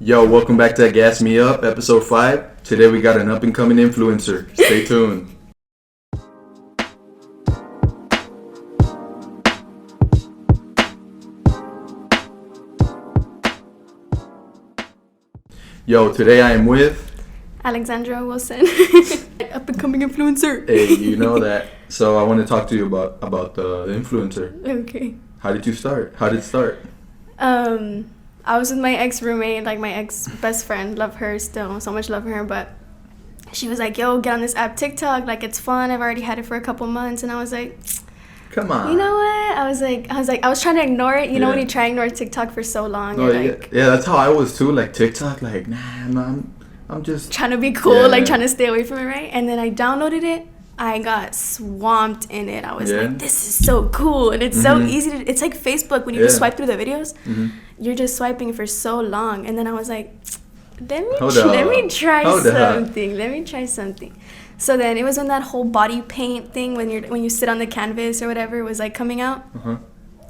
Yo, welcome back to Gas Me Up, episode 5. Today we got an up-and-coming influencer. Stay tuned. Yo, today I am with... Alexandra Wilson, up-and-coming influencer. Hey, you know that. So I want to talk to you about the influencer. Okay. How did you start? How did it start? I was with my ex-roommate, like my ex-best friend. Love her still, so much love her. But she was like, yo, get on this app TikTok. Like, it's fun. I've already had it for a couple months. And I was like... Come on. You know what? I was trying to ignore it. You know when you try to ignore TikTok for so long. Oh, yeah, that's how I was too. Like TikTok, like I'm just trying to be cool, like trying to stay away from it, right? And then I downloaded it. I got swamped in it. I was like, this is so cool, and it's so easy to. It's like Facebook when you just swipe through the videos. You're just swiping for so long, and then I was like, let me try something. So then it was when that whole body paint thing, when you sit on the canvas or whatever, was like coming out.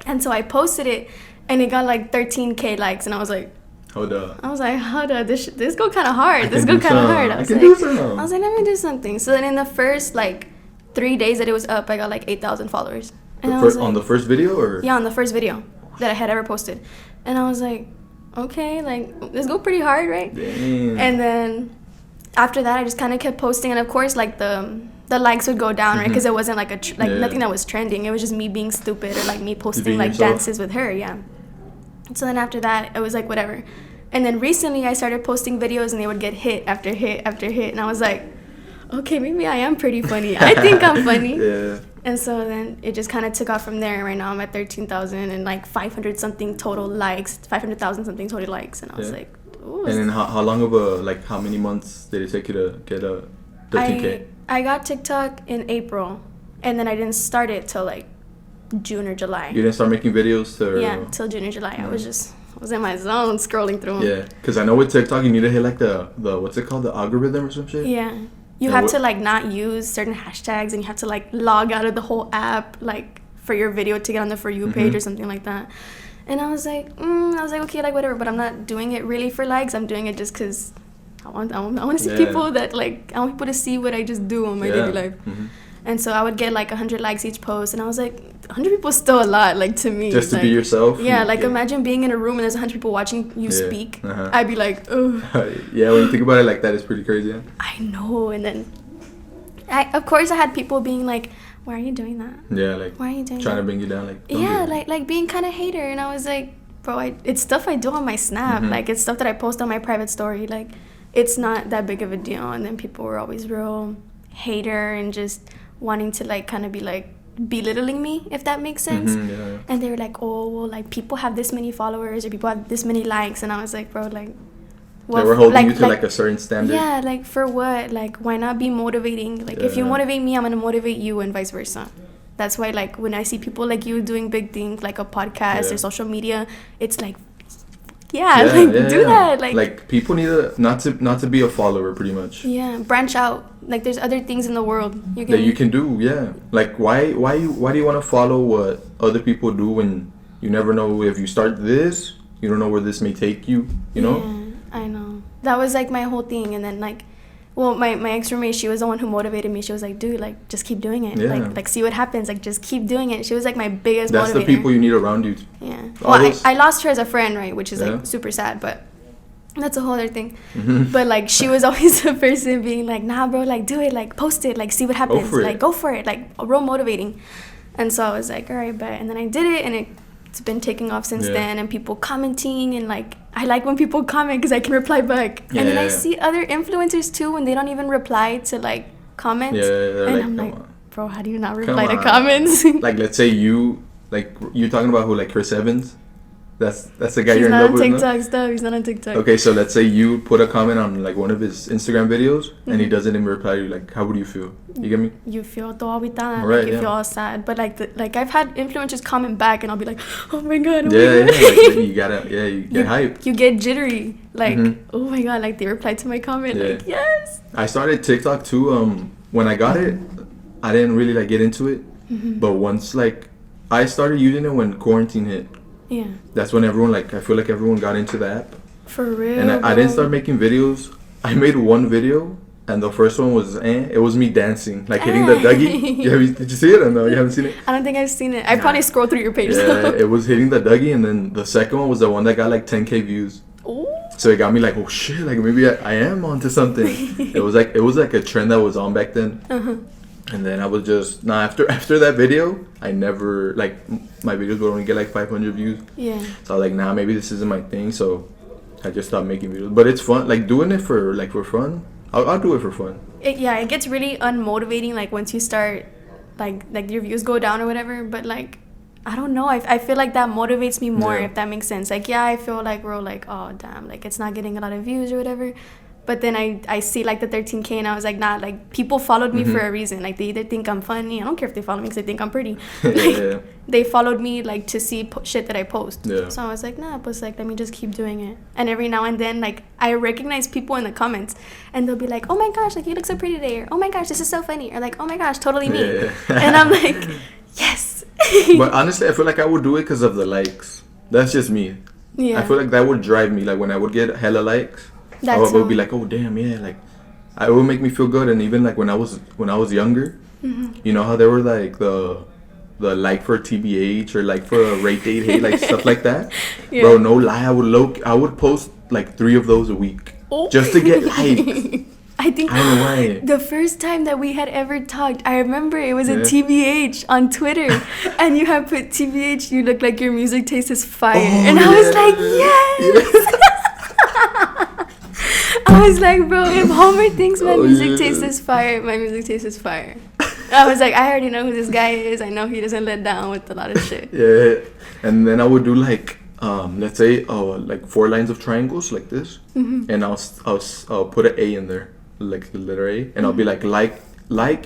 And so I posted it, and it got like 13K likes, and I was like, hold up, this go kind of hard. I was like, let me do something. So then in the first like 3 days that it was up, I got like 8,000 followers. And on the first video, or? Yeah, on the first video that I had ever posted. And I was like, okay, like this go pretty hard, right? Damn. And then after that, I just kind of kept posting, and of course, like the likes would go down, right? Because it wasn't like nothing that was trending. It was just me being stupid or like me posting like dances with her, yeah. So then after that, it was like whatever. And then recently, I started posting videos, and they would get hit after hit after hit, and I was like, okay, maybe I am pretty funny. I think I'm funny. Yeah. And so then it just kind of took off from there. Right now I'm at 13,000 and like 500 something total likes, 500,000 something total likes, and I was like, ooh. And then how long of how many months did it take you to get a 13K? I got TikTok in April, and then I didn't start it till like June or July. You didn't start making videos till? Yeah, till June or July. I was in my zone scrolling through them. Yeah, because I know with TikTok you need to hit like the what's it called, the algorithm or some shit? Yeah. You have to like not use certain hashtags, and you have to like log out of the whole app like for your video to get on the For You page or something like that. And I was like, okay, like whatever, but I'm not doing it really for likes. I'm doing it just because I want to see people that like, I want people to see what I just do on my daily life. And so I would get like 100 likes each post, and I was like, 100 people is still a lot, like to me. Just to like, be yourself? Yeah, like imagine being in a room and there's 100 people watching you speak. I'd be like, oh. Yeah, when you think about it like that, it's pretty crazy. Yeah? I know, and then, of course I had people being like, why are you doing that? Yeah, like, why are you doing trying to bring you down, like, like being kind of hater. And I was like, bro, it's stuff I do on my Snap. Like, it's stuff that I post on my private story. Like, it's not that big of a deal. And then people were always real hater and just wanting to like kind of be like belittling me, if that makes sense. And they were like, oh, well, like people have this many followers or people have this many likes. And I was like, bro, like, what, they were holding you to like a certain standard. Yeah, like for what? Like, why not be motivating? Like, if you motivate me, I'm gonna motivate you, and vice versa. That's why, like, when I see people like you doing big things like a podcast or social media, it's like, do that. Like people need to not to be a follower, pretty much. Yeah, branch out. Like, there's other things in the world that you can do. Yeah, like why do you want to follow what other people do when you never know if you start this, you don't know where this may take you. You know. Yeah, I know. That was like my whole thing, and then like, well, my ex-roommate, she was the one who motivated me. She was like, dude, like, just keep doing it. Yeah. Like see what happens. Like, just keep doing it. She was like my biggest motivator. That's the people you need around you. Yeah. Well, I lost her as a friend, right? Which is like super sad, but that's a whole other thing. But like, she was always the person being like, nah, bro, like, do it, like, post it, like, see what happens. Go for it. Like, real motivating. And so I was like, all right, bet. And then I did it, and it's been taking off since then, and people commenting, and like, I like when people comment because I can reply back. And then I see other influencers too when they don't even reply to like comments. And I'm like, bro, how do you not reply to comments? Like, let's say you're talking about who, like Chris Evans? That's the guy you're in love with. He's not on TikTok stuff. He's not on TikTok. Okay, so let's say you put a comment on like one of his Instagram videos, and he doesn't even reply to you. Like, how would you feel? You get me? You feel todo aguitada. Right, like, you feel all sad. But like I've had influencers comment back, and I'll be like, oh my god. Like, you get hyped. You get jittery. Like, oh my god, like they replied to my comment. Like, yes. I started TikTok too. When I got it, I didn't really like get into it. But once like I started using it when quarantine hit. Yeah. That's when everyone, like, I feel like everyone got into the app. For real. And I didn't start making videos. I made one video, and the first one was it was me dancing, like hitting the Dougie. Did you see it or no? You haven't seen it? I don't think I've seen it. I probably scrolled through your page. Yeah, it was hitting the Dougie, and then the second one was the one that got like 10K views. Ooh. So it got me like, oh shit, like maybe I am onto something. It was like a trend that was on back then. Uh-huh. And then I was just after that video, I never like my videos would only get like 500 views. Yeah. So I was like, maybe this isn't my thing. So I just stopped making videos. But it's fun, like doing it for fun. I'll do it for fun. It gets really unmotivating like once you start like your views go down or whatever. But like I don't know. I feel like that motivates me more, if that makes sense. Like I feel like we're like, oh damn, like it's not getting a lot of views or whatever. But then I see like the 13K and I was like, nah, like people followed me for a reason. Like they either think I'm funny. I don't care if they follow me because they think I'm pretty. Like, they followed me like to see shit that I post. Yeah. So I was like, nah, but like let me just keep doing it. And every now and then like I recognize people in the comments and they'll be like, oh my gosh, like you look so pretty today. Or oh my gosh, this is so funny. Or like, oh my gosh, totally me. Yeah. And I'm like, yes. But honestly, I feel like I would do it because of the likes. That's just me. Yeah. I feel like that would drive me. Like when I would get hella likes. I would be like, oh damn, yeah, like it would make me feel good. And even like when I was younger, you know how there were like the like for TBH or like for a rate date hate, like stuff like that. Yeah. Bro, no lie, I would post like 3 of those a week just to get likes. I don't know why. The first time that we had ever talked, I remember it was a TBH on Twitter, and you had put TBH, you look like your music taste is fire, and I was like, yes. I was like, bro, if Homer thinks my music taste is fire, my music taste is fire. I was like, I already know who this guy is. I know he doesn't let down with a lot of shit. Yeah, and then I would do like, let's say, like 4 lines of triangles like this, and I'll put an A in there, like the letter A, and I'll be like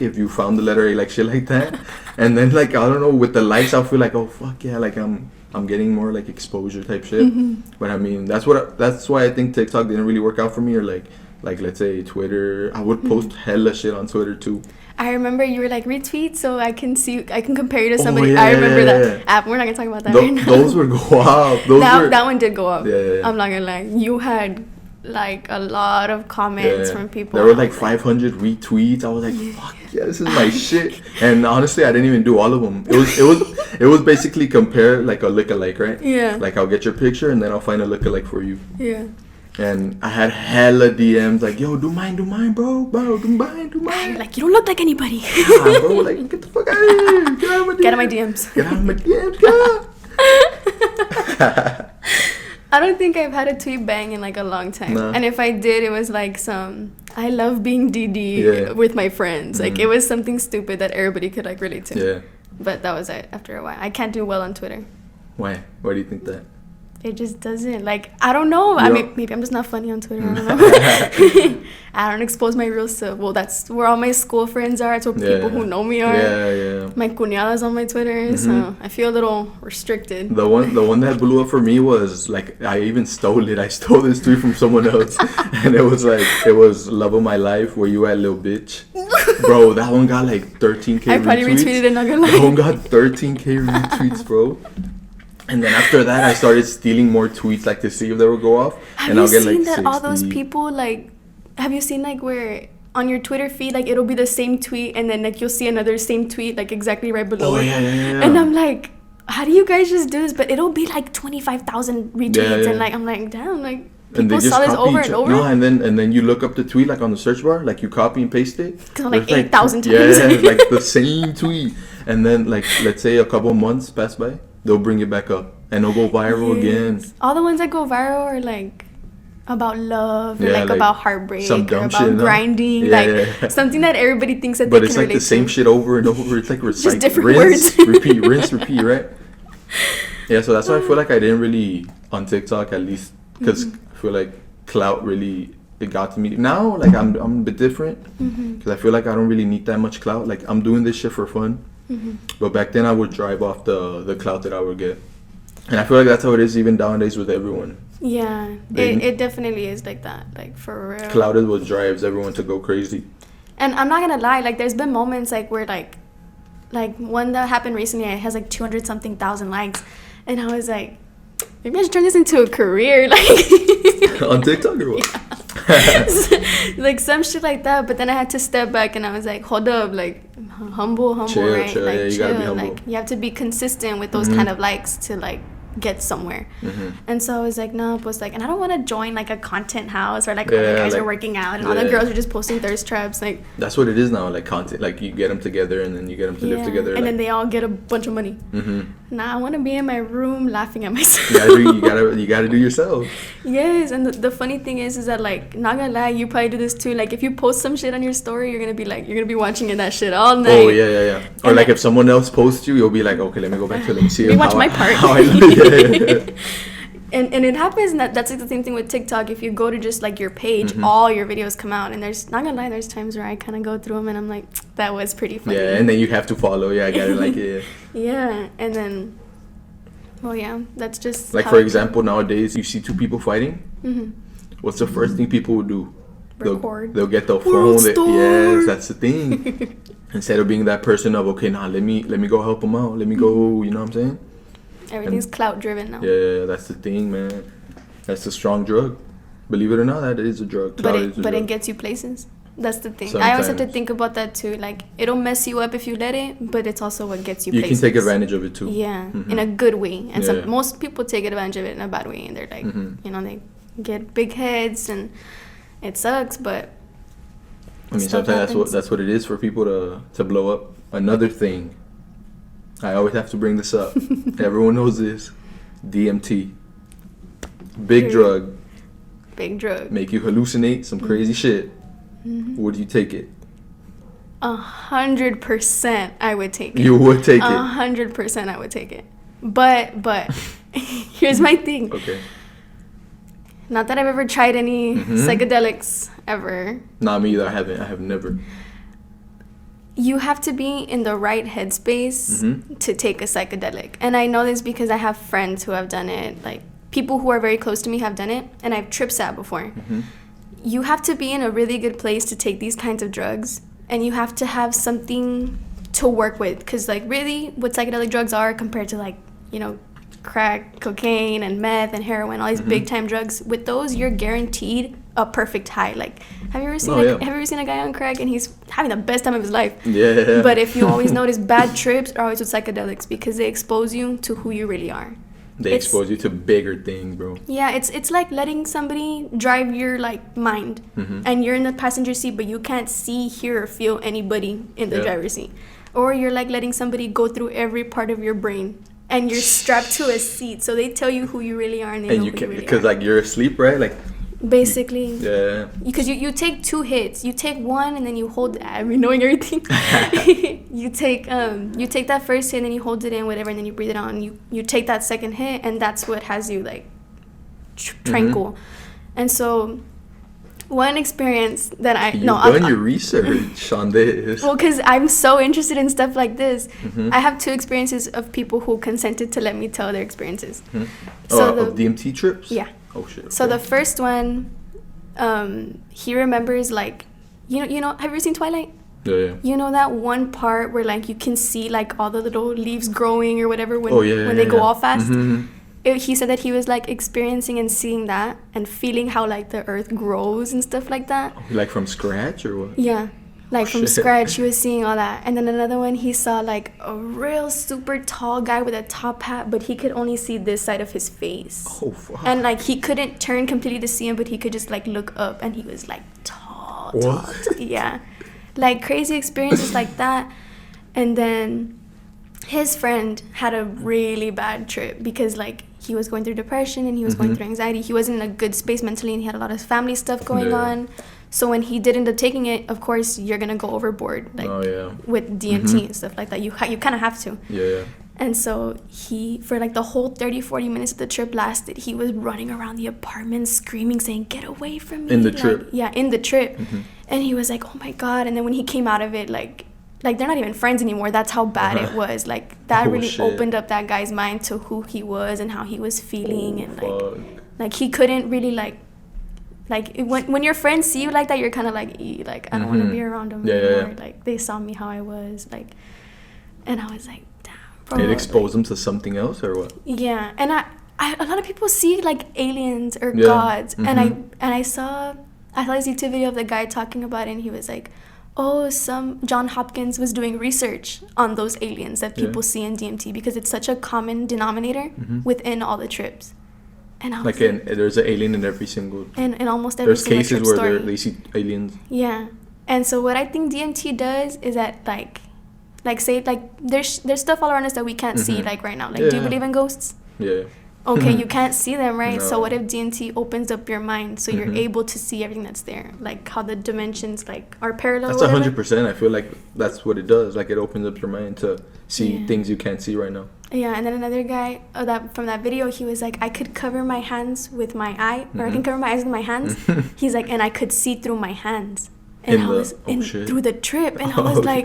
if you found the letter A, like shit like that, and then like I don't know, with the likes I'll feel like, oh fuck yeah, like I'm getting more like exposure type shit. But I mean that's why I think TikTok didn't really work out for me, or like let's say Twitter. I would post hella shit on Twitter too. I remember you were like, retweet so I can compare you to somebody. I remember that app. We're not gonna talk about that right now. Those would go up. That one did go up. Yeah. I'm not gonna lie. You had like a lot of comments from people. There were like 500 retweets. I was like, fuck yeah, this is my shit. And honestly, I didn't even do all of them. It was basically compare like a lookalike, right? Yeah. Like I'll get your picture and then I'll find a lookalike for you. Yeah. And I had hella DMs like, yo, do mine, bro, do mine. You're like, you don't look like anybody. Yeah, bro, like, get the fuck out of here. Get out of my DMs. Get out of my DMs, I don't think I've had a tweet bang in like a long time. Nah. And if I did, it was like I love being DD with my friends. Like it was something stupid that everybody could like relate to. Yeah. But that was it after a while. I can't do well on Twitter. Why? Why do you think that? It just doesn't, like, I don't know. I mean, maybe I'm just not funny on Twitter. I don't know. I don't expose my real self. Well, that's where all my school friends are. It's where people who know me are. Yeah. My cuñadas on my Twitter. So I feel a little restricted. The one that blew up for me was, like, I even stole it. I stole this tweet from someone else. And it was, like, Love of My Life, Where You At, Lil Bitch. Bro, that one got, like, 13K retweets. I probably retweeted it, not gonna lie. That one got 13K retweets, bro. And then after that, I started stealing more tweets, like, to see if they would go off. Have you seen that 60. All those people, like, have you seen, like, where on your Twitter feed, like, it'll be the same tweet, and then, like, you'll see another same tweet, like, exactly right below it. Yeah. And I'm like, how do you guys just do this? But it'll be, like, 25,000 retweets, and, like, I'm like, damn, like, people saw this over and over. No, and then you look up the tweet, like, on the search bar, like, you copy and paste it. Like, 8,000 times. Yeah, like, the same tweet. And then, like, let's say a couple months pass by. They'll bring it back up and it'll go viral again. All the ones that go viral are like about love or like about heartreak or about shit, grinding, something that everybody thinks that they can relate to. But it's like the same shit over and over. It's like just different words. Rinse, repeat, right? Yeah, so that's why I feel like I didn't really on TikTok, at least, because I feel like clout really it got to me. Now, like I'm a bit different because I feel like I don't really need that much clout. Like I'm doing this shit for fun. But back then I would drive off the clout that I would get. And I feel like that's how it is even nowadays with everyone. Yeah, it definitely is like that, like for real. Clout is what drives everyone to go crazy. And I'm not gonna lie, like there's been moments like where like one that happened recently, it has like 200-something thousand likes. And I was like, maybe I should turn this into a career. Like On TikTok or what? Like some shit like that. But then I had to step back and I was like, hold up, like humble, chill, right? chill. Like, Yeah, you chill. gotta be humble. Like you have to be consistent with those kind of likes to like get somewhere. And so I was like, no, but like, and I don't want to join like a content house or like all the guys are working out and all the girls are just posting thirst traps. Like that's what it is now, like content. Like you get them together and then you get them to live together, and then they all get a bunch of money. Nah, I want to be in my room laughing at myself. you gotta do yourself. Yes, and the funny thing is that like, not gonna lie, you probably do this too. Like if you post some shit on your story, you're gonna be watching that shit all night. Oh yeah. Or and like if someone else posts you, you'll be like, okay, let me go back to it. Let me see. Let me watch my part. How I live. And it happens, and that's like the same thing with TikTok. If you go to just like your page, all your videos come out, and there's, not gonna lie, there's times where I kind of go through them and I'm like, that was pretty funny. Yeah, and then you have to follow. Yeah, I got it. Like it. Yeah, and then, well, yeah, that's just like, for example, nowadays you see two people fighting. What's the first thing people will do? Record. They'll get the phone. Yes, that's the thing. Instead of being that person of, okay, nah, let me go help them out. Let me go. You know what I'm saying? Everything's clout driven now. Yeah, that's the thing, man. That's a strong drug. Believe it or not, that is a drug. But it gets you places. That's the thing. Sometimes. I always have to think about that too. Like, it'll mess you up if you let it, but it's also what gets you places. You can take advantage of it too. Yeah, in a good way. And most people take advantage of it in a bad way, and they're like, you know, they get big heads, and it sucks. But I mean, sometimes that's what it is for people to blow up. Another thing. I always have to bring this up. Everyone knows this. DMT. Big drug. Big drug. Make you hallucinate some crazy shit. Would you take it? 100% I would take it. You would take it? 100% I would take it. But here's my thing. Okay. Not that I've ever tried any psychedelics ever. Nah, me either. I haven't. I have never. You have to be in the right headspace to take a psychedelic. And I know this because I have friends who have done it. Like, people who are very close to me have done it. And I've trip sat before. You have to be in a really good place to take these kinds of drugs. And you have to have something to work with. Because, like, really, what psychedelic drugs are compared to, like, you know, crack, cocaine, and meth, and heroin, all these big-time drugs. With those, you're guaranteed a perfect high. Like, have you ever seen a guy on crack and he's having the best time of his life? Yeah. But if you always notice, bad trips are always with psychedelics because they expose you to who you really are. They expose you to bigger things, bro. Yeah, it's like letting somebody drive your like mind, and you're in the passenger seat, but you can't see, hear, or feel anybody in the driver's seat. Or you're like letting somebody go through every part of your brain. And you're strapped to a seat, so they tell you who you really are, and they know who you really are. Because like you're asleep, right? Like basically. Yeah. Because you take 2 hits. You take one, and then you hold. I mean, knowing everything, you take that first hit, and then you hold it in, whatever, and then you breathe it out. And you take that second hit, and that's what has you like tranquil. And so. One experience that You've done your research on this. Well, because I'm so interested in stuff like this. I have 2 experiences of people who consented to let me tell their experiences. So of DMT trips? Yeah. Oh, shit. Okay. So the first one, he remembers, like, you know, have you ever seen Twilight? Yeah. You know that one part where, like, you can see, like, all the little leaves growing or whatever when they go all fast? He said that he was like experiencing and seeing that and feeling how like the earth grows and stuff like that. Like from scratch or what? Yeah, like from scratch. He was seeing all that. And then another one, he saw like a real super tall guy with a top hat, but he could only see this side of his face. Oh, fuck. And like he couldn't turn completely to see him, but he could just like look up, and he was like tall. Yeah, like crazy experiences like that. And then his friend had a really bad trip because like he was going through depression and he was going through anxiety. He wasn't in a good space mentally, and he had a lot of family stuff going on. So when he did end up taking it, of course you're gonna go overboard, like with DMT and stuff like that. You kind of have to. Yeah. And so he, for like the whole 30-40 minutes of the trip lasted, he was running around the apartment screaming, saying, "Get away from me!" In the trip. Yeah, in the trip. And he was like, "Oh my God!" And then when he came out of it, like they're not even friends anymore. That's how bad it was. Like that really opened up that guy's mind to who he was and how he was feeling. Like he couldn't really like when your friends see you like that, you're kind of like, I don't want to be around them anymore. Like they saw me how I was, like, and I was like, damn, bro. It exposed them to something else or what? Yeah, and a lot of people see like aliens or gods, and I saw this YouTube video of the guy talking about it, and he was like, John Hopkins was doing research on those aliens that people see in DMT because it's such a common denominator within all the trips. And I was like, there's an alien in every single. In almost every single trip story. There's cases where they see aliens. Yeah, and so what I think DMT does is that say there's stuff all around us that we can't see like right now. Like, do you believe in ghosts? Yeah. Okay, you can't see them, right? No. So what if DMT opens up your mind so you're able to see everything that's there? Like how the dimensions are parallel. That's 100%. I feel like that's what it does. Like, it opens up your mind to see things you can't see right now. Yeah, and then another guy from that video, he was like, I could cover my hands with my eye, or I can cover my eyes with my hands. He's like, and I could see through my hands. And through the trip. And I was like,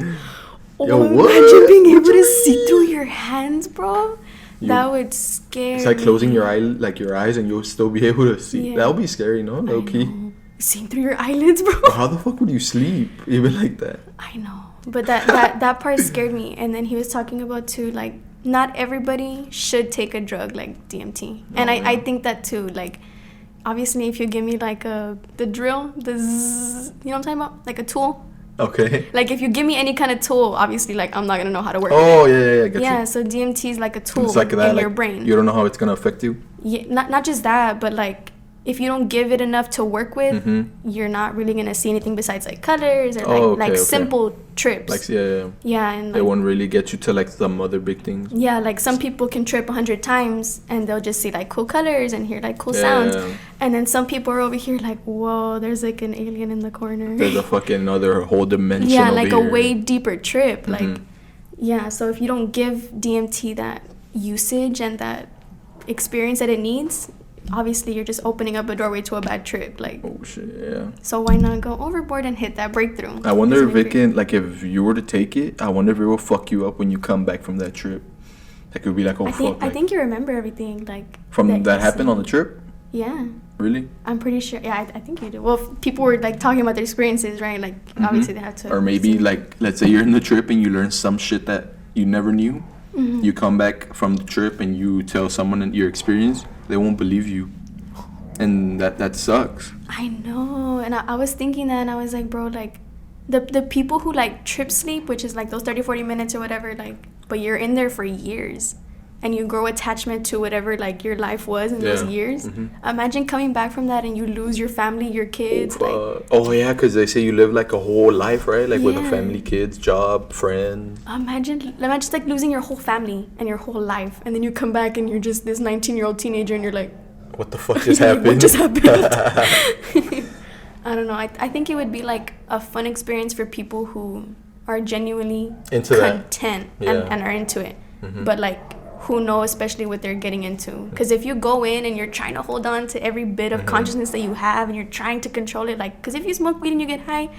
imagine being able to see through your hands, bro. That would scare It's like closing your eyes, and you'll still be able to see. Yeah. That would be scary, no? Low key. Seeing through your eyelids, bro. How the fuck would you sleep even like that? I know. But that part scared me. And then he was talking about too, like, not everybody should take a drug like DMT. And I think that too. Like, obviously, if you give me like the drill, the zzz, you know what I'm talking about? Like a tool. Okay. Like, if you give me any kind of tool, obviously, like, I'm not gonna know how to work it. Oh, yeah. So DMT is like a tool like that, in like, your brain. You don't know how it's gonna affect you. Yeah, not just that, but like, if you don't give it enough to work with, you're not really gonna see anything besides like colors or simple trips. Like, yeah, and like, they won't really get you to like some other big things. Yeah, like some people can trip 100 times and they'll just see like cool colors and hear like cool sounds. And then some people are over here like, whoa, there's like an alien in the corner. There's a fucking other whole dimension. Yeah, like over a here. way deeper trip. Like, yeah. So if you don't give DMT that usage and that experience that it needs, obviously you're just opening up a doorway to a bad trip. Like, oh shit, yeah. So why not go overboard and hit that breakthrough? I wonder if it can, like, if you were to take it, I wonder if it will fuck you up when you come back from that trip. Like, it would be like, I think you remember everything, like, from that happened on the trip. Yeah. Really? I'm pretty sure. Yeah, I think you do. Well, people were like talking about their experiences, right? Like, obviously they have to. Or maybe like, let's say you're in the trip and you learn some shit that you never knew. You come back from the trip and you tell someone your experience, they won't believe you. And that sucks. I know. And I was thinking that, and I was like, bro, like, the people who like trip sleep, which is like those 30-40 minutes or whatever, like, but you're in there for years and you grow attachment to whatever like your life was in those years. Imagine coming back from that and you lose your family, your kids. Because they say you live like a whole life, right? Like with a family, kids, job, friends. Imagine just like losing your whole family and your whole life, and then you come back and you're just this 19-year-old teenager and you're like, what the fuck just happened? What just happened? I don't know. I think it would be like a fun experience for people who are genuinely into content and are into it. But like, who know especially what they're getting into. Because if you go in and you're trying to hold on to every bit of consciousness that you have and you're trying to control it, like, because if you smoke weed and you get high,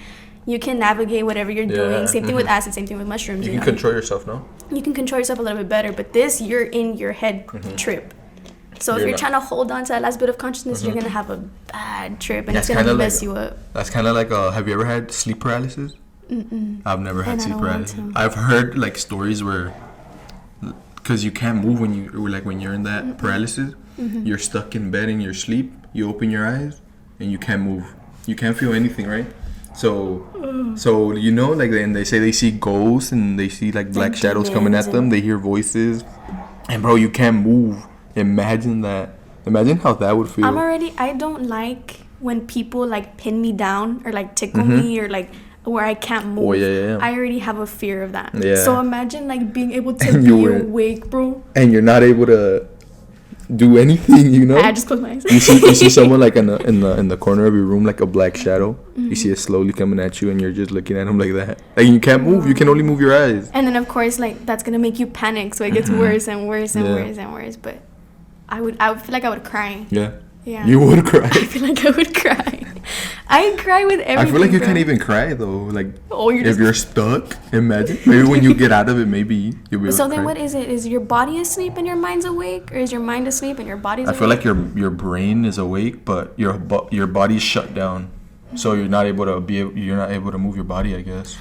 you can navigate whatever you're doing. Same thing with acid, same thing with mushrooms. You can control yourself, no? You can control yourself a little bit better, but this, you're in your head trip. So if you're trying to hold on to that last bit of consciousness, you're going to have a bad trip, and it's going to mess you up. That's kind of like, have you ever had sleep paralysis? I've never had sleep paralysis. I've heard like stories where, because you can't move when you're in that paralysis, you're stuck in bed in your sleep, you open your eyes, and you can't move. You can't feel anything, right? So you know, like, and they say they see ghosts and they see like black shadows coming at them. They hear voices, and bro, you can't move. Imagine that. Imagine how that would feel. I don't like when people like pin me down or like tickle me or like where I can't move. Oh, yeah. I already have a fear of that. Yeah. So imagine like being able to be awake, bro. And you're not able to do anything, you know? I just close my eyes. You see someone like in the corner of your room, like a black shadow. You see it slowly coming at you, and you're just looking at him like that. Like, you can't move. You can only move your eyes. And then of course, like, that's gonna make you panic, so it gets worse and worse and worse and worse. But I would feel like I would cry. Yeah. You would cry. I feel like I would cry. I cry with everything. I feel like you can't even cry though. Like, if you're stuck, imagine. Maybe when you get out of it, maybe you'll be able to cry. Then what is it? Is your body asleep and your mind's awake, or is your mind asleep and your body's awake? I feel like your brain is awake, but your body's shut down, so you're not able to move your body, I guess.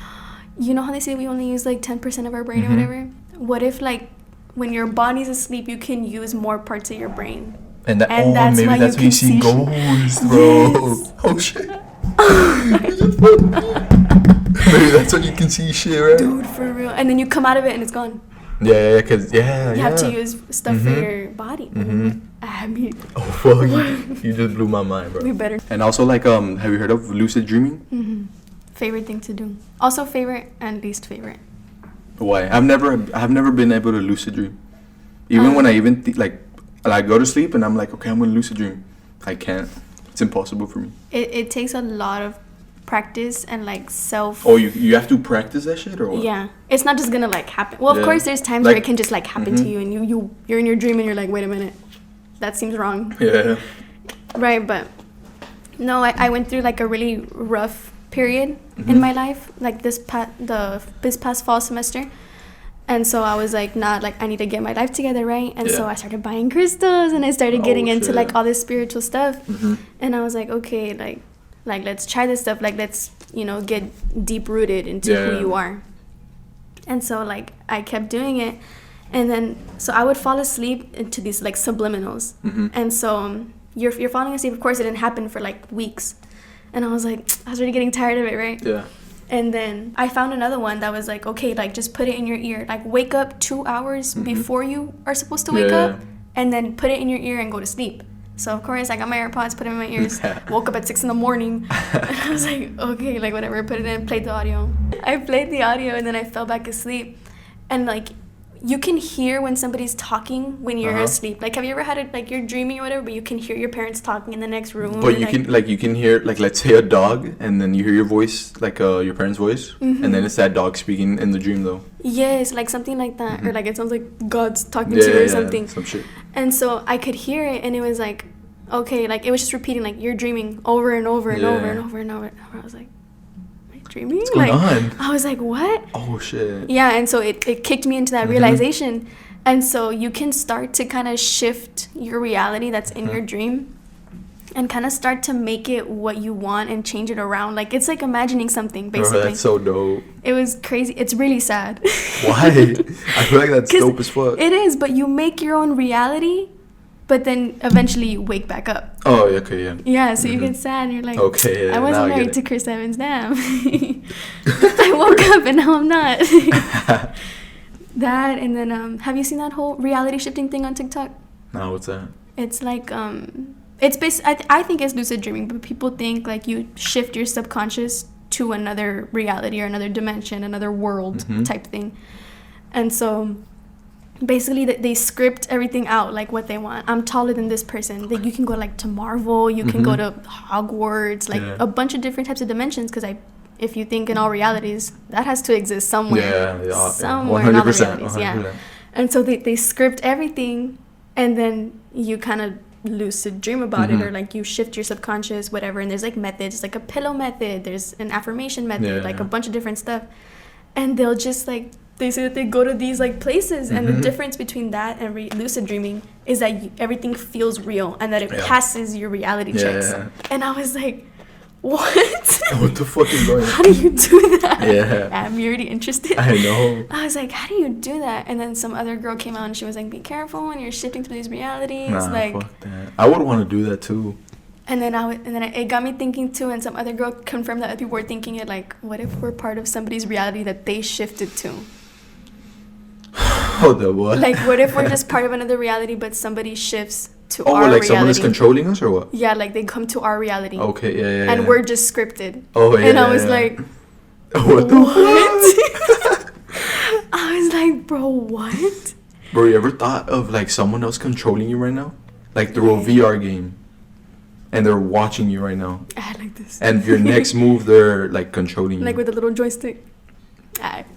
You know how they say we only use like 10% of our brain or whatever? What if like when your body's asleep, you can use more parts of your brain. And that's maybe why that's you why you can see see ghosts, bro. Yes. Oh shit. Maybe that's when you can see shit, right? Dude, for real. And then you come out of it and it's gone. Yeah, cause you have to use stuff for your body. I mean, oh fuck, you just blew my mind, bro. we better. And also like have you heard of lucid dreaming? Favorite thing to do. Also favorite and least favorite. Why? I've never been able to lucid dream. Even when I even like I go to sleep and I'm like, okay, I'm gonna lucid dream. I can't. It's impossible for me. It takes a lot of practice and like self. Oh, you have to practice that shit or what? Yeah, it's not just gonna like happen. Well, of course, there's times like, where it can just like happen to you, and you're in your dream and you're like, wait a minute, that seems wrong. Yeah. Right, but no, I went through like a really rough period in my life, like this past fall semester. And so I was like, I need to get my life together, right? And so I started buying crystals and I started getting into like all this spiritual stuff. And I was like, okay, like let's try this stuff. Like, let's, get deep rooted into who you are. And so like I kept doing it. And then, so I would fall asleep into these like subliminals. And so you're falling asleep. Of course, it didn't happen for like weeks. And I was like, I was really getting tired of it, right? Yeah. And then I found another one that was like, okay, like just put it in your ear. Like wake up 2 hours before you are supposed to wake up, and then put it in your ear and go to sleep. So of course I got my AirPods, put them in my ears, woke up at 6 a.m. and I was like, okay, like whatever, put it in, played the audio. I played the audio and then I fell back asleep. And like you can hear when somebody's talking when you're asleep. Like, have you ever had it, like, you're dreaming or whatever, but you can hear your parents talking in the next room? But you can hear, like, let's say a dog, and then you hear your voice, like, your parents' voice, and then it's that dog speaking in the dream, though. Yes, like, something like that. Or, like, it sounds like God's talking to you or something. Some shit. And so I could hear it, and it was like, okay, like, it was just repeating, like, you're dreaming over and over and over and over and over. I was like, dreaming? What's going on? I was like, what? Oh shit. Yeah, and so it kicked me into that realization. And so you can start to kind of shift your reality that's in your dream and kind of start to make it what you want and change it around. Like, it's like imagining something, basically. Oh, that's so dope. It was crazy. It's really sad. Why? I feel like that's dope as fuck. It is, but you make your own reality, but then eventually you wake back up. Oh, okay, yeah. Yeah, so you get sad and you're like, okay, yeah, I wasn't married to Chris Evans, damn. I woke up and now I'm not. That, and then, have you seen that whole reality shifting thing on TikTok? No, what's that? It's like, it's I think it's lucid dreaming, but people think, like, you shift your subconscious to another reality or another dimension, another world type thing. And so basically they script everything out, like what they want. I'm taller than this person. Like, you can go like to Marvel, you can go to Hogwarts, like a bunch of different types of dimensions, because if you think in all realities, that has to exist somewhere. Yeah, somewhere 100%, in all the realities. 100%. Yeah. And so they script everything, and then you kind of lucid dream about it, or like you shift your subconscious, whatever. And there's like methods, like a pillow method, there's an affirmation method, like a bunch of different stuff. And they'll just like, they say that they go to these like places, and the difference between that and lucid dreaming is that everything feels real, and that it passes your reality checks. And I was like, what? What the fuck is going on? How do you do that? Yeah. I'm already interested. I know. I was like, how do you do that? And then some other girl came out and she was like, be careful when you're shifting through these realities. Nah, like, fuck that. I would want to do that too. And then it got me thinking too, and some other girl confirmed that other people were thinking it, like, what if we're part of somebody's reality that they shifted to? Oh, the what? Like, what if we're just part of another reality, but somebody shifts to our reality? Oh, like someone is controlling us or what? Yeah, like they come to our reality. Okay, yeah. And we're just scripted. Oh, yeah. And I was like, what the fuck? I was like, bro, what? Bro, you ever thought of like someone else controlling you right now? Like through a VR game. And they're watching you right now. Like this. And your next move, they're like controlling you. Like with a little joystick.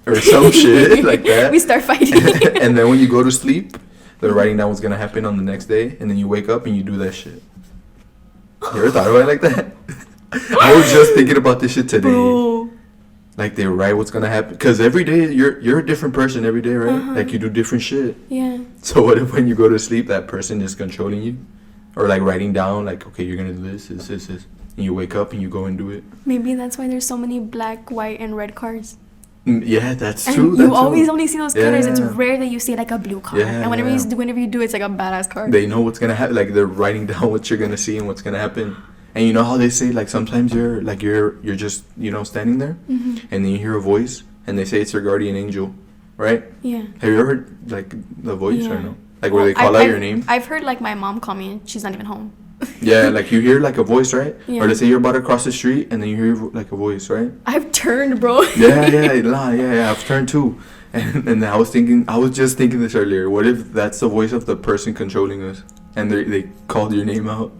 Or some shit like that. We start fighting. And then when you go to sleep, they're writing down what's gonna happen on the next day, and then you wake up and you do that shit. You ever thought about it like that? I was just thinking about this shit today. Bro. Like they write what's gonna happen, because every day you're a different person every day, right? Like you do different shit. Yeah. So what if when you go to sleep, that person is controlling you, or like writing down like, okay, you're gonna do this, and you wake up and you go and do it. Maybe that's why there's so many black, white, and red cars. Yeah, that's and true. You always only see those colors. Yeah. It's rare that you see like a blue car. Yeah, and whenever you do, it's like a badass car. They know what's gonna happen. Like they're writing down what you're gonna see and what's gonna happen. And you know how they say like sometimes you're just standing there, and then you hear a voice and they say it's your guardian angel, right? Yeah. Have you ever heard like the voice or no? Like where they I've out your name? I've heard like my mom call me and she's not even home. Yeah, like you hear like a voice, right? Yeah. Or they say you're about to cross the street and then you hear like a voice, right? I've turned, bro. Yeah, I've turned too. And I was just thinking this earlier. What if that's the voice of the person controlling us and they called your name out?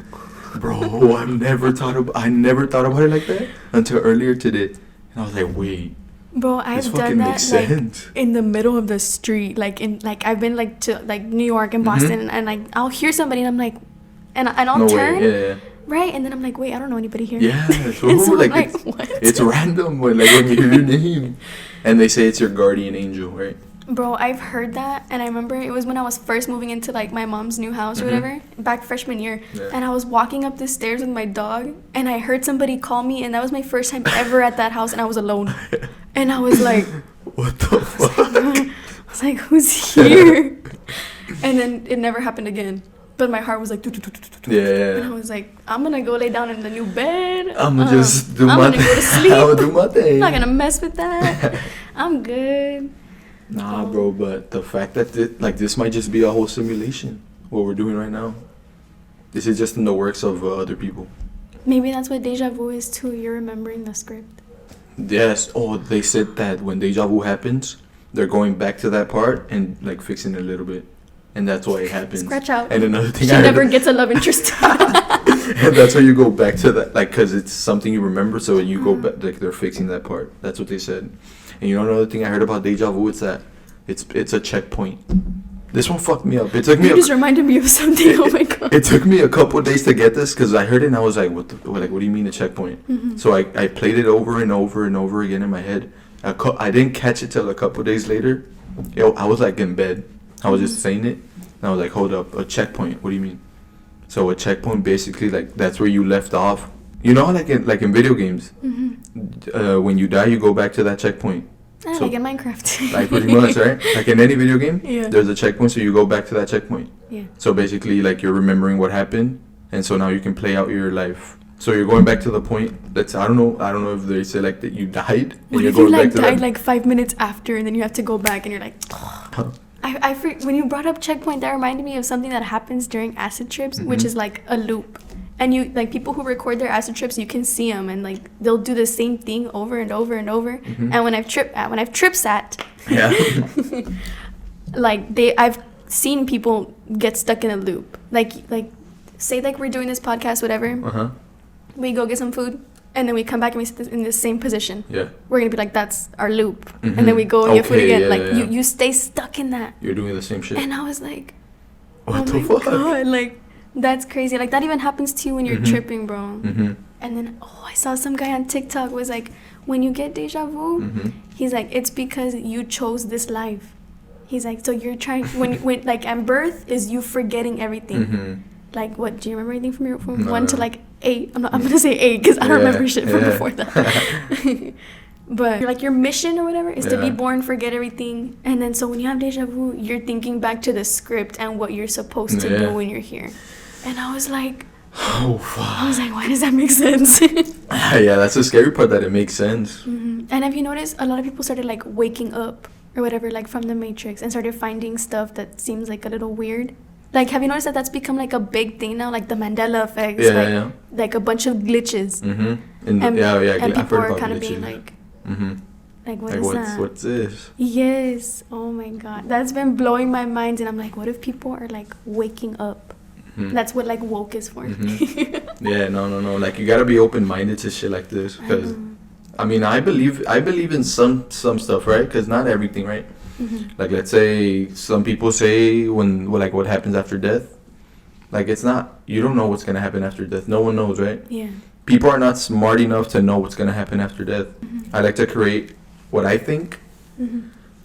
Bro, I never thought about it like that until earlier today. And I was like, wait. Bro, I've done that like in the middle of the street, like I've been like to like New York and Boston, and like I'll hear somebody and I'm like, and I'll turn, yeah. right, and then I'm like, wait, I don't know anybody here. Yeah, so like what? It's random when you hear your name, and they say it's your guardian angel, right? Bro, I've heard that, and I remember it was when I was first moving into like my mom's new house or whatever, back freshman year, and I was walking up the stairs with my dog, and I heard somebody call me, and that was my first time ever at that house, and I was alone, and I was like, what the fuck? I was like, who's here? And then it never happened again. But my heart was like, yeah. And I was like, I'm gonna go lay down in the new bed. I'm gonna just do my thing. I'm gonna go to sleep. I'm gonna do my thing. I'm not gonna mess with that. I'm good. Nah, bro, but the fact that this might just be a whole simulation, what we're doing right now. This is just in the works of other people. Maybe that's what deja vu is too. You're remembering the script. Yes. Oh, they said that when deja vu happens, they're going back to that part and like fixing it a little bit. And that's why it happens. Scratch out. And another thing, she never gets a love interest. And that's why you go back to that, like, because it's something you remember. So you go back, like they're fixing that part. That's what they said. And you know another thing I heard about deja vu? It's that it's a checkpoint. This one fucked me up. It took me. You just reminded me of something. Oh my god. It took me a couple of days to get this because I heard it and I was like, what do you mean a checkpoint? So I played it over and over and over again in my head. I didn't catch it till a couple of days later. I was like in bed. I was just saying it. And I was like, hold up, a checkpoint. What do you mean? So a checkpoint basically like that's where you left off. You know, like in video games, when you die, you go back to that checkpoint. So, like in Minecraft. Like pretty much, right? Like in any video game, yeah. There's a checkpoint, so you go back to that checkpoint. Yeah. So basically, like you're remembering what happened, and so now you can play out your life. So you're going back to the point that's I don't know if they say like that you died. What if you like died like 5 minutes after, and then you have to go back, and you're like. When you brought up checkpoint, that reminded me of something that happens during acid trips, which is like a loop. And you like people who record their acid trips, you can see them, and like they'll do the same thing over and over and over. And when I've trip sat, yeah, like I've seen people get stuck in a loop. Like say like we're doing this podcast, whatever. We go get some food. And then we come back and we sit in the same position. Yeah. We're going to be like, that's our loop. And then we go and get food again. Yeah. You stay stuck in that. You're doing the same shit. And I was like, what the fuck? God, like, that's crazy. Like, that even happens to you when you're tripping, bro. And then, I saw some guy on TikTok was like, when you get deja vu, he's like, it's because you chose this life. He's like, so you're trying, when like, at birth is you forgetting everything. Like, what, do you remember anything from 1 to like 8? I'm gonna say 8 because I don't remember shit from before that. But like your mission or whatever is to be born, forget everything, and then so when you have deja vu, you're thinking back to the script and what you're supposed to do when you're here. And I was like, oh fuck. I was like, why does that make sense? Yeah, that's the scary part, that it makes sense. And have you noticed a lot of people started like waking up or whatever, like from the Matrix, and started finding stuff that seems like a little weird? Like, have you noticed that that's become, like, a big thing now? Like, the Mandela effect. Like, a bunch of glitches. And people are kind of being like, like, what is that? What's this? Yes. Oh, my God. That's been blowing my mind. And I'm like, what if people are, like, waking up? That's what, like, woke is for. Yeah, no. Like, you got to be open-minded to shit like this. Because, I mean, I believe in some stuff, right? Because not everything, right? Like, let's say some people say what happens after death. Like, it's not, you don't know what's going to happen after death. No one knows, right? Yeah. People are not smart enough to know what's going to happen after death. I like to create what I think.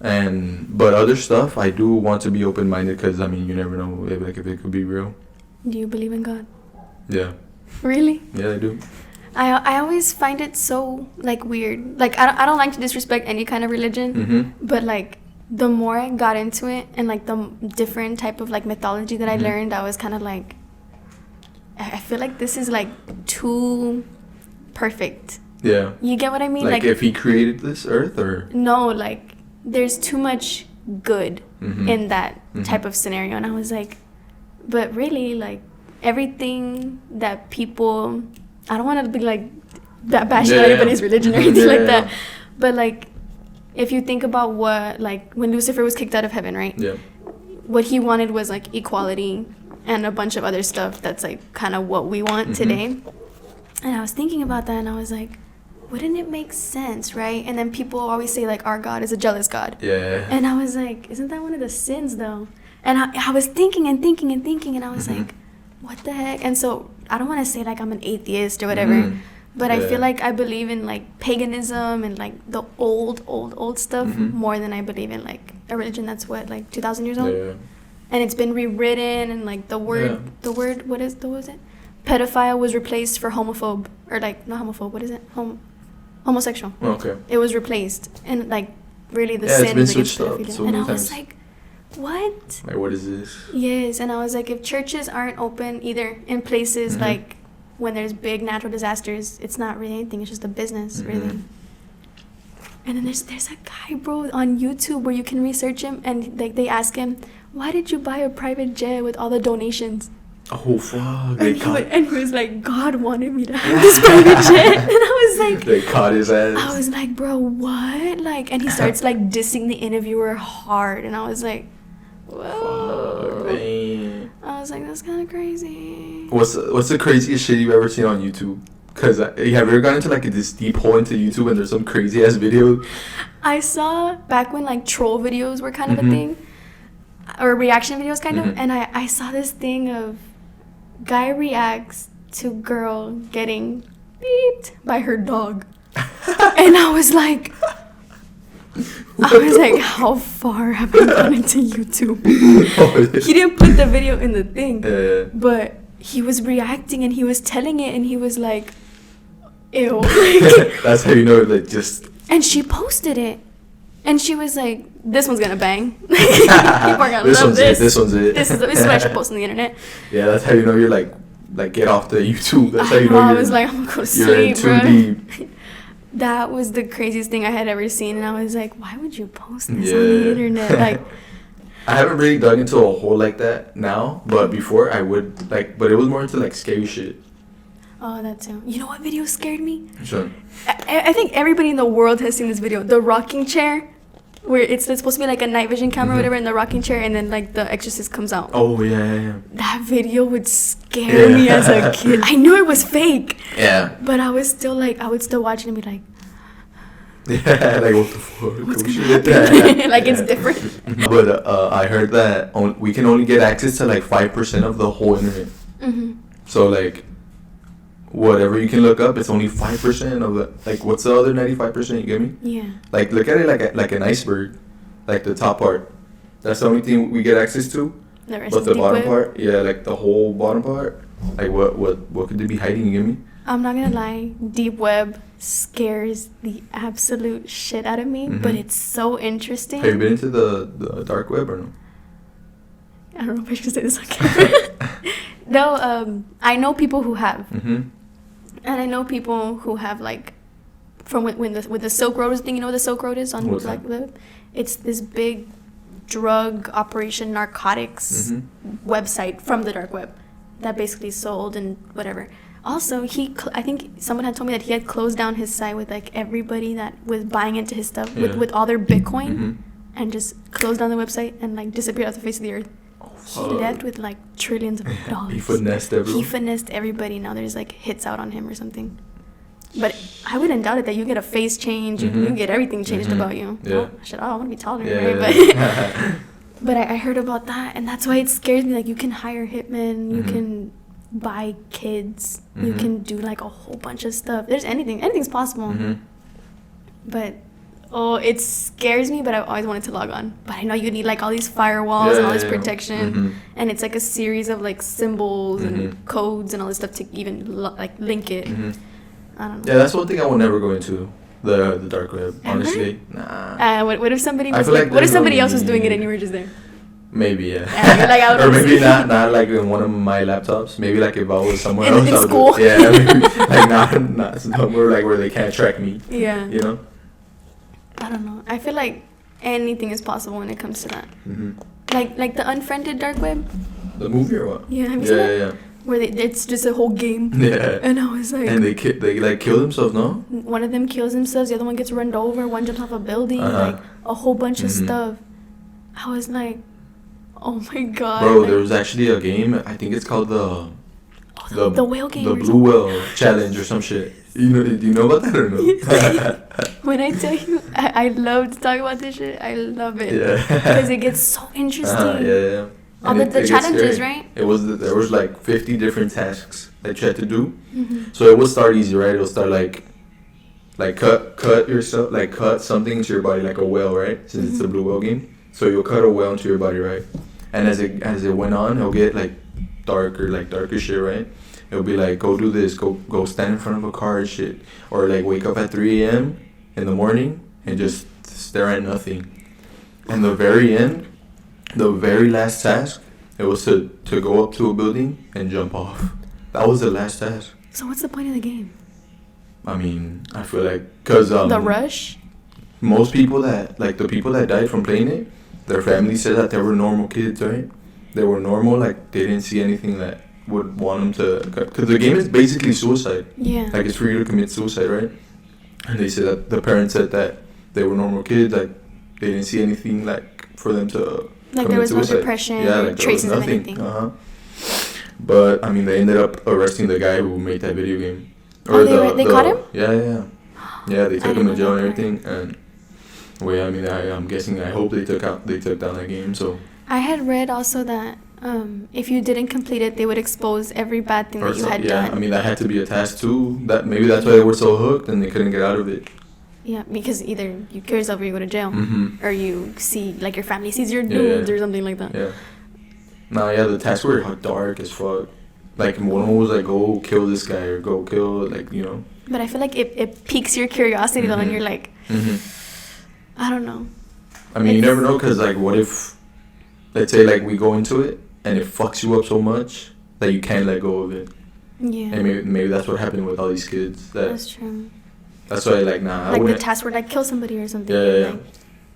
But other stuff, I do want to be open-minded because, I mean, you never know if it could be real. Do you believe in God? Yeah. Really? Yeah, I do. I always find it so like weird. Like I don't like to disrespect any kind of religion, but like the more I got into it and like the different type of like mythology that I learned, I was kind of like, I feel like this is like too perfect. Yeah. You get what I mean? Like if he created this earth, or no, like there's too much good in that type of scenario, and I was like, but really, like everything that people, I don't want to be like that bashing everybody's religion or anything like that, but like if you think about what, like when Lucifer was kicked out of heaven, right? Yeah. What he wanted was like equality and a bunch of other stuff that's like kind of what we want today. And I was thinking about that, and I was like, wouldn't it make sense, right? And then people always say like our God is a jealous God. Yeah. And I was like, isn't that one of the sins though? And I was thinking and thinking and thinking, and I was like, what the heck? And so I don't want to say like I'm an atheist or whatever, but I feel like I believe in like paganism and like the old stuff more than I believe in like a religion that's what, like 2,000 years old. Yeah. And it's been rewritten, and like the word what was it? Pedophile was replaced for homophobe, or like not homophobe. What is it? Homosexual. Okay. It was replaced, and like really the it's sin been is against switched up pedophilia. so And many I was times. like, what? Like, what is this? Yes, and I was like, if churches aren't open either in places like when there's big natural disasters, it's not really anything. It's just a business, really. And then there's a guy, bro, on YouTube where you can research him, and like they ask him, why did you buy a private jet with all the donations? Oh fuck! And he was like, God wanted me to have this private jet. And I was like, they caught his ass. I was like, bro, what? Like, and he starts like dissing the interviewer hard, and I was like, whoa. Fuck, dang. I was like, that's kind of crazy. What's the craziest shit you've ever seen on YouTube? Cause have you ever gone into like this deep hole into YouTube and there's some crazy ass video? I saw back when like troll videos were kind of a thing, or reaction videos kind of, and I saw this thing of guy reacts to girl getting beeped by her dog. And I was like, how far have I gone into YouTube? He didn't put the video in the thing, but he was reacting and he was telling it, and he was like, ew. That's how you know, like, just. And she posted it, and she was like, this one's gonna bang. People are gonna love this. This one's it. This is what I should post on the internet. Yeah, that's how you know you're like get off the YouTube. That's how you know I was like, I'm gonna go to sleep, you're in too deep. That was the craziest thing I had ever seen, and I was like, why would you post this on the internet? Like, I haven't really dug into a hole like that now, but before I would, like, but it was more into like scary shit. Oh, that too. You know what video scared me? Sure. I think everybody in the world has seen this video, the rocking chair, where it's supposed to be like a night vision camera or whatever in the rocking chair, and then like the exorcist comes out. Oh yeah. That video would scare me as a kid. I knew it was fake. Yeah. But I was still like, I would still watch it and be like, yeah, like what the fuck? What's gonna happen? Like it's different. But I heard that we can only get access to like 5% of the whole internet. So like, whatever you can look up, it's only 5% of it. Like, what's the other 95%? You get me? Yeah. Like, look at it like an iceberg, like the top part. That's the only thing we get access to. The rest But the bottom web. part, yeah, like the whole bottom part, like what could they be hiding? You get me? I'm not gonna lie, deep web scares the absolute shit out of me, but it's so interesting. Have you been into the dark web or no? I don't know if I should say this on camera. No, I know people who have. And I know people who have, like, from when the Silk Road thing, you know what the Silk Road is on Black Web? It's this big drug operation narcotics website from the dark web that basically sold and whatever. Also, I think someone had told me that he had closed down his site with like everybody that was buying into his stuff with all their Bitcoin, and just closed down the website and like disappeared off the face of the earth. He left with like trillions of dollars. He finessed everyone. He finessed everybody. Now there's like hits out on him or something. But I wouldn't doubt it that you get a face change, you get everything changed about you. Yeah. Oh, shit, I want to be taller, Yeah. right? But I heard about that, and that's why it scares me. Like, you can hire hitmen, you can buy kids, you can do like a whole bunch of stuff. There's anything's possible. But it scares me, but I always wanted to log on. But I know you need like all these firewalls and all this protection, and it's like a series of like symbols and codes and all this stuff to even like link it. I don't know. Yeah, that's one thing I will never go into. The dark web. Honestly, nah. What if somebody was what if somebody else was doing it and you were just there? Maybe, yeah. You're like, I or maybe not like in one of my laptops. Maybe like if I was somewhere else. In school. Yeah, maybe, like not somewhere like where they can't track me. Yeah. You know. I don't know. I feel like anything is possible when it comes to that. Mm-hmm. Like the Unfriended dark web. The movie or what? Yeah, have you seen that? Yeah. Where it's just a whole game. Yeah. And I was like. And they like kill themselves, no? One of them kills themselves. The other one gets run over. One jumps off a building. Like a whole bunch of stuff. I was like, oh my god. Bro, like, there was actually a game. I think it's called the whale game. The blue whale challenge or some shit. Do you know about that or no? When I tell you, I love to talk about this shit. I love it. Yeah. Because it gets so interesting. Yeah. All the challenges, right? There was like 50 different tasks that you had to do. Mm-hmm. So it will start easy, right? It'll start like cut yourself, like cut something into your body, like a whale, right? Since it's a blue whale game, so you'll cut a whale into your body, right? And as it went on, it'll get like darker shit, right? It'll be like, go do this, go stand in front of a car and shit, or like wake up at 3 a.m. in the morning and just stare at nothing. And the very end, the very last task, it was to go up to a building and jump off. That was the last task. So what's the point of the game? I mean, I feel like, cause the rush. Most people the people that died from playing it, their family said that they were normal kids, right? They were normal, like they didn't see anything that would want them to, cause the game is basically suicide. Yeah. Like it's for you to commit suicide, right? And they said that the parents said that they were normal kids, like they didn't see anything like for them to. Like there was suicide. No depression, like traces of anything. But I mean, they ended up arresting the guy who made that video game. They caught him? Yeah. Yeah, they took him to jail and everything. And well, I mean, I'm guessing. I hope they took down that game. So I had read also that if you didn't complete it, they would expose every bad thing that you had done. I mean, that had to be a task too. That maybe that's why they were so hooked and they couldn't get out of it. Yeah, because either you kill yourself or you go to jail, or you see like your family sees your nudes or something like that. Yeah. The tasks were dark as fuck. Like one was like, go kill this guy or go kill But I feel like it piques your curiosity though, and you're like, I don't know. I mean, you never know, cause like, what if, let's say like we go into it and it fucks you up so much that you can't let go of it. Yeah. And maybe that's what happened with all these kids. That's true. That's why I wouldn't. The task were like kill somebody or something. Yeah. Like,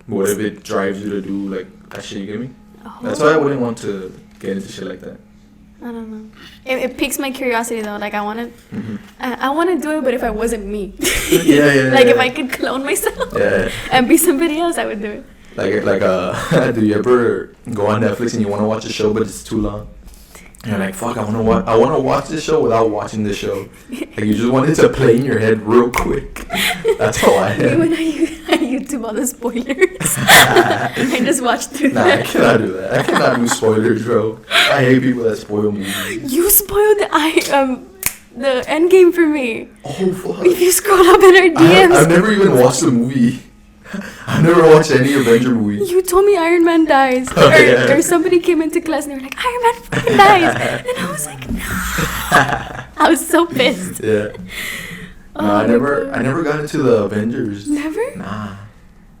what if it drives you to do like that shit? You get me? Oh. That's why I wouldn't want to get into shit like that. I don't know. It piques my curiosity though. Like I want to, I want to do it, but if I wasn't me, if I could clone myself, and be somebody else, I would do it. Do you ever go on Netflix and you want to watch a show but it's too long? And you're like, fuck, I want to watch this show without watching this show. Like you just want it to play in your head real quick. That's how I am. When I YouTube all the spoilers, I just watch through them. I cannot do that. I cannot do spoilers, bro. I hate people that spoil movies. You spoiled the end game for me. Oh fuck! If you scroll up in our DMs, I've never even watched the movie. I've never watched any Avenger movie. You told me Iron Man dies. Or somebody came into class and they were like, Iron Man fucking dies. And I was like, no. I was so pissed. Yeah. No, I never got into the Avengers. Never? Nah.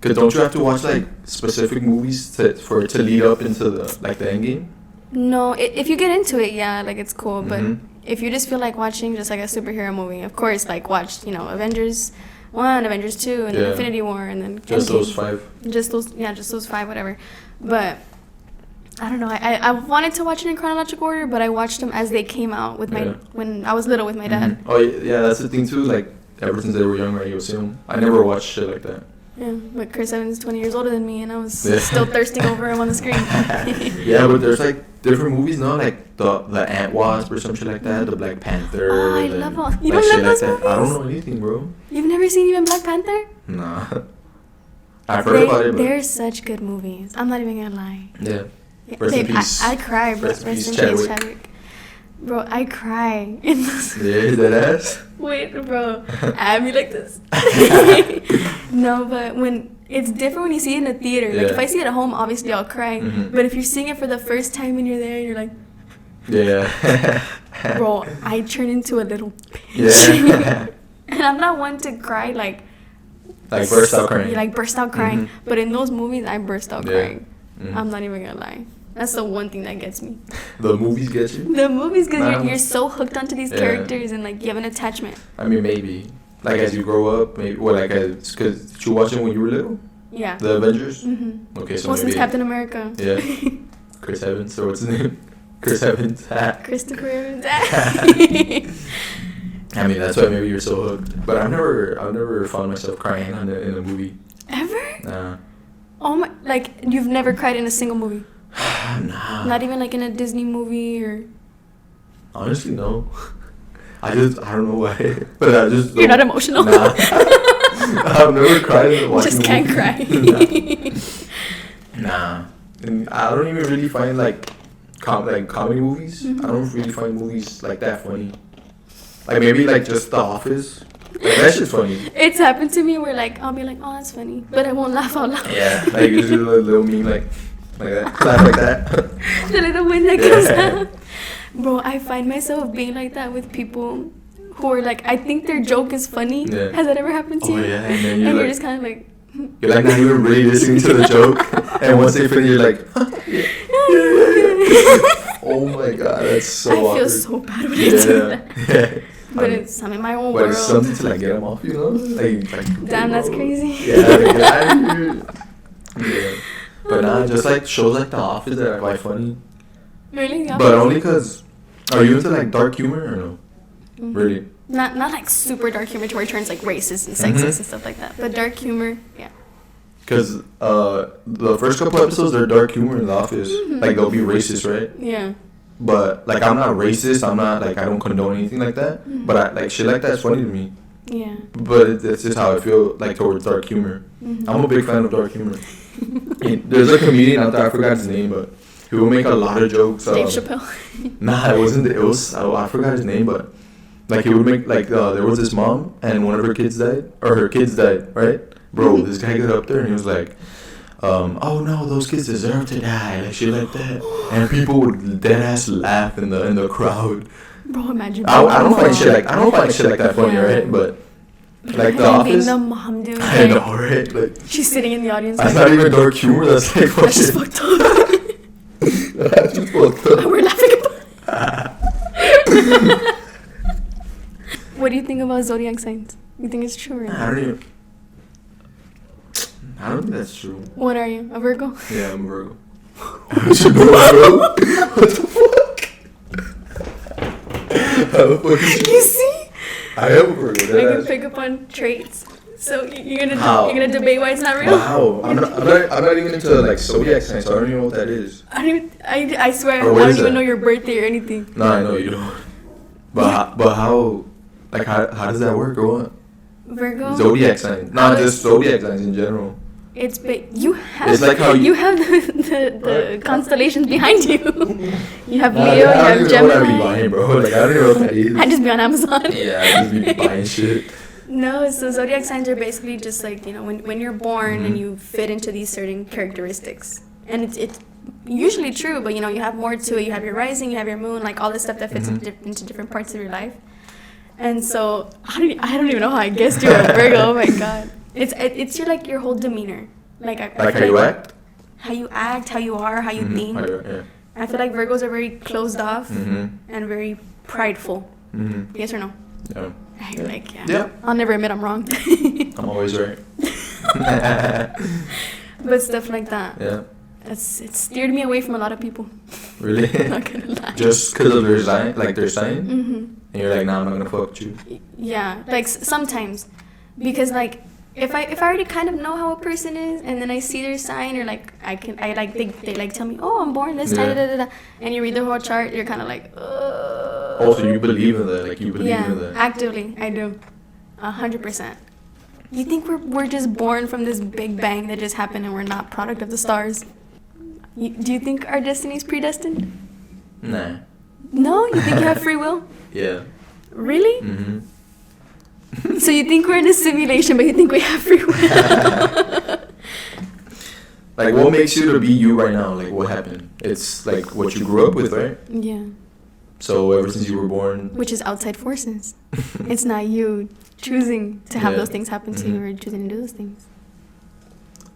Cause don't you have to watch like specific movies for it to lead up into the end game? No, if you get into it, yeah, like it's cool. But if you just feel like watching just like a superhero movie, of course, like watch Avengers 1, Avengers 2, and then Infinity War, and then just those 5. Just those 5, whatever. But I don't know. I wanted to watch it in chronological order, but I watched them as they came out with when I was little with my dad. Oh yeah, that's the thing too. Like ever since they were young, right? You'll see them. I never watched shit like that. Yeah, but Chris Evans is 20 years older than me, and I was still thirsting over him on the screen. Yeah, but there's like different movies now, like the Ant Wasp or some shit like that, the Black Panther. Oh, I love all. You don't love those movies? I don't know anything, bro. You've never seen even Black Panther? Nah. I've heard about it, but they're such good movies. I'm not even gonna lie. Yeah. Rest in peace. I cry, bro. Rest in peace, Chadwick. Bro, I cry in those. Yeah, that ass. Wait, bro. I be like this. No, but when it's different when you see it in a theater. Like if I see it at home, obviously I'll cry. But if you're seeing it for the first time and you're there, and you're like, yeah. Bro, I turn into a little bitch. Yeah. And I'm not one to cry like burst out crying. Like burst out crying. Mm-hmm. But in those movies, I burst out crying. Mm-hmm. I'm not even gonna lie. That's the one thing that gets me. The movies get you? The movies, because you're so hooked onto these characters and like you have an attachment. I mean, maybe. Like as you grow up, maybe. Well, like, because you watch it when you were little? Yeah. The Avengers? Mm-hmm. Okay, so well, maybe. Since Captain America. Yeah. Chris Evans, or what's his name? Chris Evans. Christopher Evans. I mean, that's why maybe you're so hooked. But I've never found myself crying in a movie. Ever? Nah. Oh my! Like you've never cried in a single movie? Nah. Not even like in a Disney movie or. Honestly, no. I don't know why, but I just. You're not emotional. Nah. I've never cried watching. Just can't cry. Nah. And I don't even really find like comedy movies. Mm-hmm. I don't really find movies like that funny. Like maybe like just The Office. Like that shit's funny. It's happened to me where like I'll be like, oh, that's funny, but I won't laugh out loud. Yeah, like you do a little meme like that, clap like that. The little wind that comes out. Bro, I find myself being like that with people who are like, I think their joke is funny. Yeah. Has that ever happened to you? Oh yeah, and then you're just kind of like. You're like not even really listening to the joke, and once they finish, you're like, yeah. Oh my god, that's so awkward. I feel so bad when I do that. Yeah. But I'm in my own world. But it's something to like get them off, you know? Like damn, that's crazy. Yeah, yeah. But nah, just like shows like The Office that are quite funny. Really? The but only because, are you into like dark humor or no? Mm-hmm. Really? Not like super dark humor to where it turns like racist and sexist and stuff like that. But dark humor, yeah. Because the first couple episodes, they're dark humor in The Office. Mm-hmm. Like they'll be racist, right? Yeah. But like I'm not racist. I'm not like I don't condone anything like that. Mm-hmm. But I, like shit like that's funny to me. Yeah. But it's just how I feel like towards dark humor. Mm-hmm. I'm a big fan of dark humor. There's a comedian out there, I forgot his name, but he will make a lot of jokes. Dave Chappelle. Nah, it wasn't. It was I forgot his name, but like he would make like there was this mom and one of her kids died, or her kids died, right? Bro, this guy got up there and he was like, oh no, those kids deserve to die, like shit like that, and people would dead ass laugh in the crowd. Bro, imagine. I don't find shit like that funny, right? But like The Office. The mom, dude. I know, right? Like she's sitting in the audience. That's not even dark humor. That's like fucking. That's just fucked up. That's just fucked up. We're laughing about. What do you think about zodiac signs? You think it's true or not? I don't think that's true. What are you? A Virgo? Yeah, I'm a Virgo. What the fuck? You see? I am a Virgo. I can pick up on traits. So you're gonna debate why it's not real? Wow. I'm not even into like zodiac signs, so I don't even know what that is. I swear I don't even know your birthday or anything. No, I know you don't. But how? Like how does that work or what? Virgo? Zodiac signs. Not just zodiac signs in general. It's you have. It's like how you have the constellations behind you. You have Leo. You have Gemini. I don't know what I be buying, bro. Like I don't know what that is. I just be on Amazon. Yeah, I just be buying shit. No, so zodiac signs are basically just like, you know, when you're born and you fit into these certain characteristics, and it's usually true, but you know you have more to it. You have your rising, you have your moon, like all this stuff that fits into different parts of your life. And so I don't even know how I guessed you're a Virgo. Oh my god. It's your whole demeanor, like how you act, how you are, how you think. Yeah. I feel like Virgos are very closed off and very prideful. Yes or no? Yeah. You're like, yeah. I'll never admit I'm wrong. I'm always right. But stuff like that. Yeah. It steered me away from a lot of people. Really? Not gonna lie. Just because of their sign, and you're like, nah, I'm not gonna fuck with you. Yeah, like sometimes, because like if I already kind of know how a person is, and then I see their sign, or like they like tell me, oh, I'm born this time, and you read the whole chart, you're kind of like, oh, so you believe in that? Like you believe in that? Yeah, actively, I do, 100%. You think we're just born from this big bang that just happened, and we're not product of the stars? Do you think our destiny is predestined? Nah. No? You think you have free will? Yeah. Really? Mm-hmm. So you think we're in a simulation, but you think we have free will? Like, what makes you to be you right now? Like, what happened? It's like what you grew up with, right? Yeah. So ever since you were born. Which is outside forces. It's not you choosing to have those things happen to you or choosing to do those things.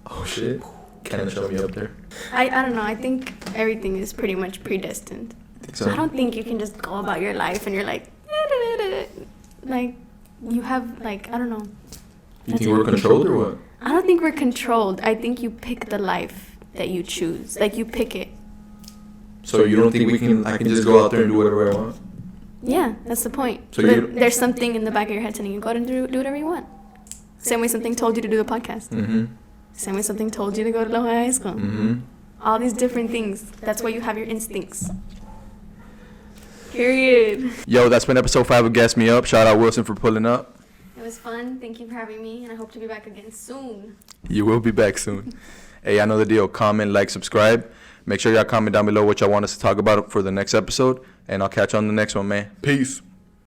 Oh shit. Kind of show me up there. I don't know. I think everything is pretty much predestined. So? I don't think you can just go about your life and you're like, like, you have, like, I don't know. You think we're controlled or what? I don't think we're controlled. I think you pick the life that you choose. Like, you pick it. So you don't think I can just go out there and do whatever I want? Yeah, that's the point. So there's something in the back of your head telling you, go out and do whatever you want. Same way something told you to do the podcast. Mm-hmm. Same way something told you to go to lower high school. Mm-hmm. All these different things. That's why you have your instincts. Period. Yo, that's been episode 5 of Gas Me Up. Shout out Wilson for pulling up. It was fun. Thank you for having me, and I hope to be back again soon. You will be back soon. Hey, I know the deal. Comment, like, subscribe. Make sure y'all comment down below what y'all want us to talk about for the next episode, and I'll catch you on the next one, man. Peace.